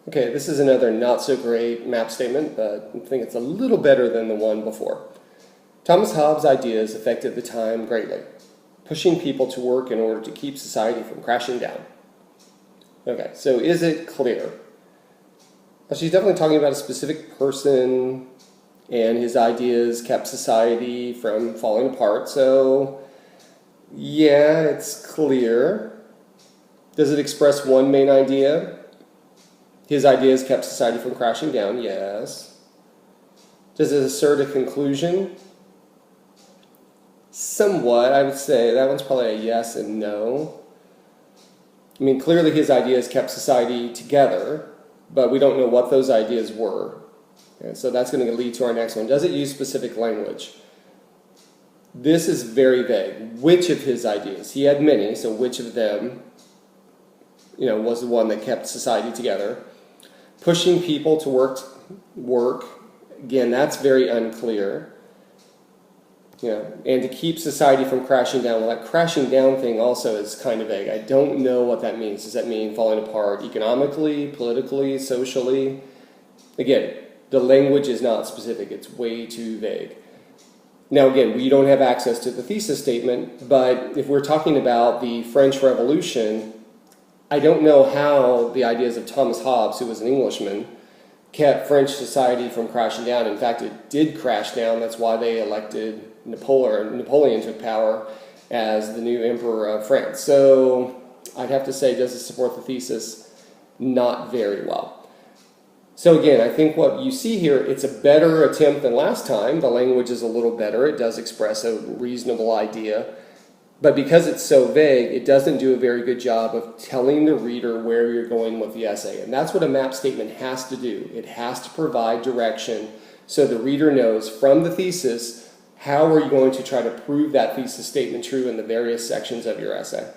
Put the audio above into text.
Okay, this is another not so great map statement, but I think it's a little better than the one before. Thomas Hobbes' ideas affected the time greatly, pushing people to work in order to keep society from crashing down. Okay, so is it clear? Well, she's definitely talking about a specific person, and his ideas kept society from falling apart, so yeah, it's clear. Does it express one main idea? His ideas kept society from crashing down, yes. Does it assert a conclusion? Somewhat, I would say. That one's probably a yes and no. I mean, clearly his ideas kept society together, but we don't know what those ideas were. And so that's going to lead to our next one. Does it use specific language? This is very vague. Which of his ideas? He had many, so which of them, was the one that kept society together? Pushing people to work. Again, that's very unclear. And to keep society from crashing down. Well, that crashing down thing also is kind of vague. I don't know what that means. Does that mean falling apart economically, politically, socially? Again, the language is not specific. It's way too vague. Now, again, we don't have access to the thesis statement, but if we're talking about the French Revolution, I don't know how the ideas of Thomas Hobbes, who was an Englishman, kept French society from crashing down. In fact, it did crash down. That's why they elected Napoleon took power as the new emperor of France. So I'd have to say, does it support the thesis? Not very well. So again, I think what you see here, it's a better attempt than last time. The language is a little better. It does express a reasonable idea. But because it's so vague, it doesn't do a very good job of telling the reader where you're going with the essay. And that's what a map statement has to do. It has to provide direction so the reader knows from the thesis how are you going to try to prove that thesis statement true in the various sections of your essay.